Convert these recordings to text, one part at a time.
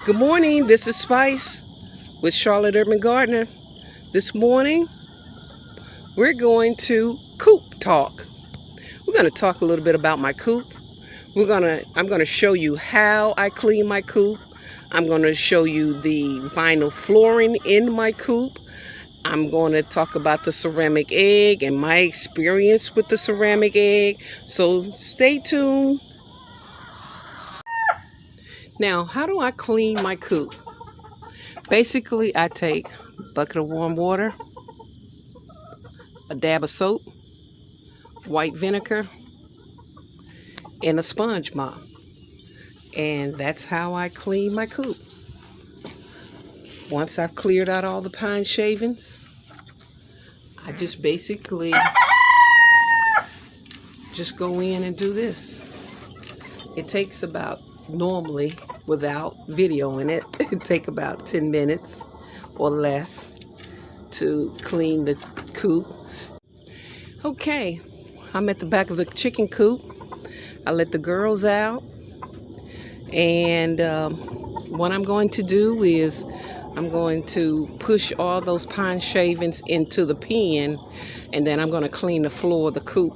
Good morning, this is Spice with Charlotte Urban Gardener. This morning, we're going to coop talk. We're going to talk a little bit about my coop. I'm going to show you how I clean my coop. I'm going to show you the vinyl flooring in my coop. I'm going to talk about the ceramic egg and my experience with the ceramic egg. So stay tuned. Now, how do I clean my coop? Basically, I take a bucket of warm water, a dab of soap, white vinegar, and a sponge mop. And that's how I clean my coop. Once I've cleared out all the pine shavings, I just basically just go in and do this. It takes about, normally, without video in it, it takes about 10 minutes or less to clean the coop. Okay, I'm at the back of the chicken coop. I let the girls out, and what I'm going to do is I'm going to push all those pine shavings into the pen, and then I'm going to clean the floor of the coop.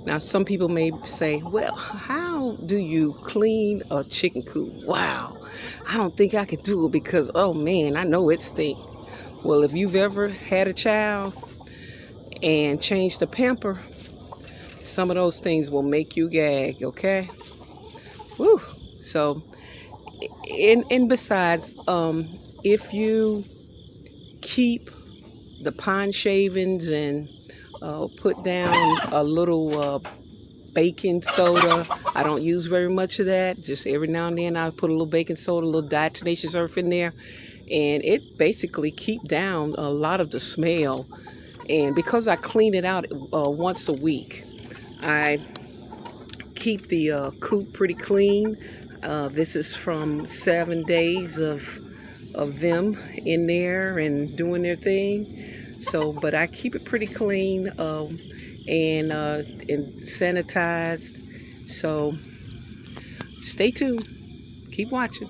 Now, some people may say, well, how do you clean a chicken coop? Wow, I don't think I could do it because, oh man, I know it stinks. Well, if you've ever had a child and changed the pamper, some of those things will make you gag, okay? Woo. So, and besides, if you keep the pine shavings and put down a little baking soda. I don't use very much of that. Just every now and then I put a little baking soda, a little diatomaceous earth in there, and it basically keep down a lot of the smell. And because I clean it out once a week, I keep the coop pretty clean. This is from 7 days of them in there and doing their thing. So, but I keep it pretty clean and sanitized. So, stay tuned. Keep watching.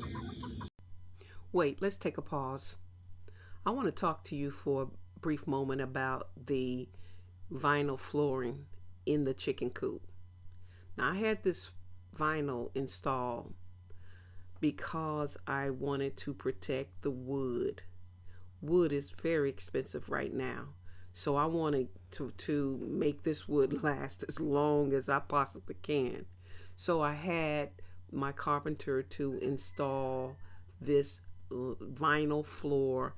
Wait, let's take a pause. I want to talk to you for a brief moment about the vinyl flooring in the chicken coop. Now, I had this vinyl installed because I wanted to protect the wood. Wood is very expensive right now, so I wanted to make this wood last as long as I possibly can. So I had my carpenter to install this vinyl floor,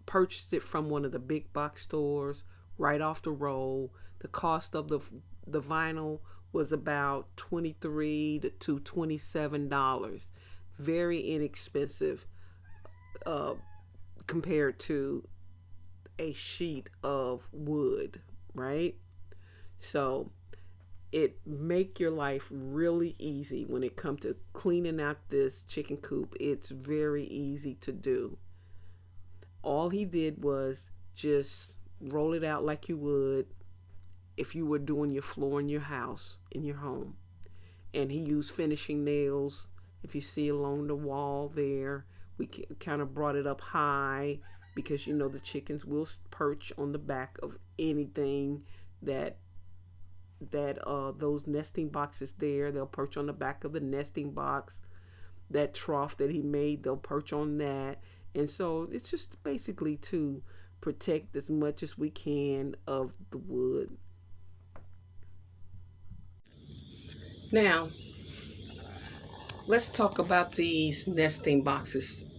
purchased it from one of the big box stores right off the roll. The cost of the vinyl was about $23 to $27. Very inexpensive compared to a sheet of wood, right? So it make your life really easy when it comes to cleaning out this chicken coop. It's very easy to do. All he did was just roll it out like you would if you were doing your floor in your house, in your home. And he used finishing nails. If you see along the wall there, we kind of brought it up high because you know the chickens will perch on the back of anything that those nesting boxes there. They'll perch on the back of the nesting box. That trough that he made, they'll perch on that. And so it's just basically to protect as much as we can of the wood. Now, let's talk about these nesting boxes.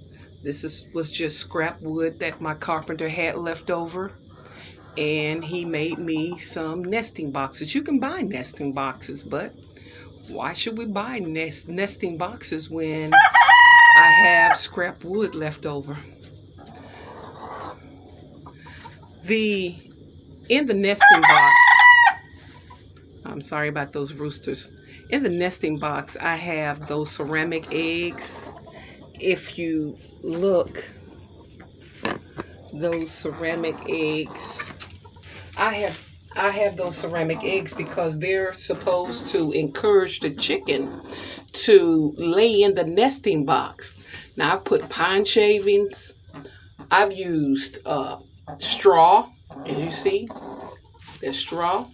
This was just scrap wood that my carpenter had left over, and he made me some nesting boxes. You can buy nesting boxes, but why should we buy nesting boxes when I have scrap wood left over? In the nesting box, I'm sorry about those roosters. In the nesting box, I have those ceramic eggs. If you look, those ceramic eggs, I have those ceramic eggs because they're supposed to encourage the chicken to lay in the nesting box. Now I've put pine shavings. I've used straw, as you see, there's straw,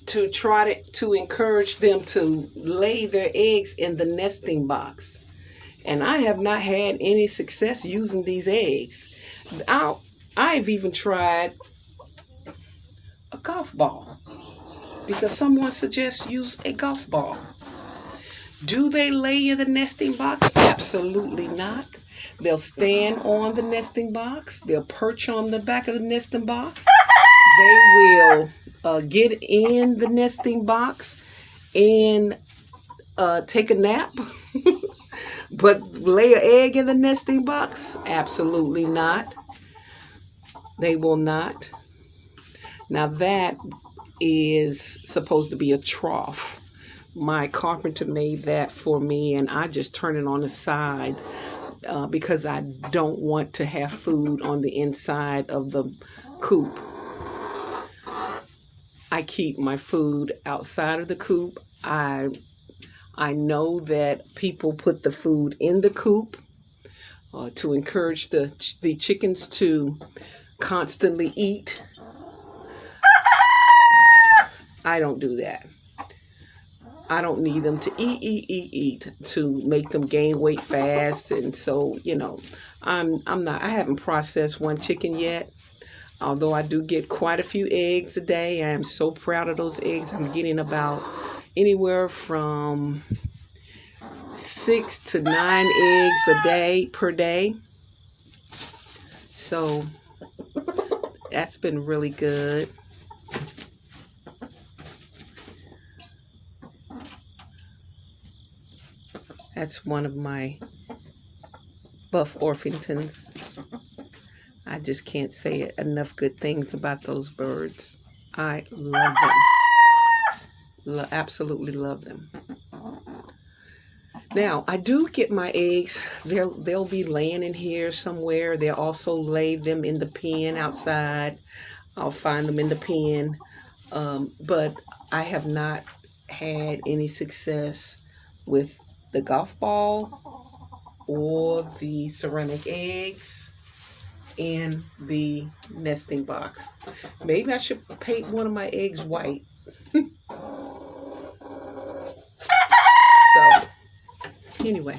to try to encourage them to lay their eggs in the nesting box. And I have not had any success using these eggs. I've even tried a golf ball because someone suggests use a golf ball. Do they lay in the nesting box? Absolutely not. They'll stand on the nesting box. They'll perch on the back of the nesting box. They will get in the nesting box and take a nap. But lay an egg in the nesting box? Absolutely not. They will not. Now that is supposed to be a trough. My carpenter made that for me, and I just turn it on the side because I don't want to have food on the inside of the coop. I keep my food outside of the coop. I know that people put the food in the coop to encourage the chickens to constantly eat. I don't do that. I don't need them to eat to make them gain weight fast. And so, I haven't processed one chicken yet. Although I do get quite a few eggs a day. I am so proud of those eggs. I'm getting about anywhere from 6 to 9 eggs a day per day. So that's been really good. That's one of my Buff Orpingtons. I just can't say enough good things about those birds. I love them. Absolutely love them. Now, I do get my eggs. They'll be laying in here somewhere. They'll also lay them in the pen outside. I'll find them in the pen. But I have not had any success with the golf ball or the ceramic eggs in the nesting box. Maybe I should paint one of my eggs white. So, anyway.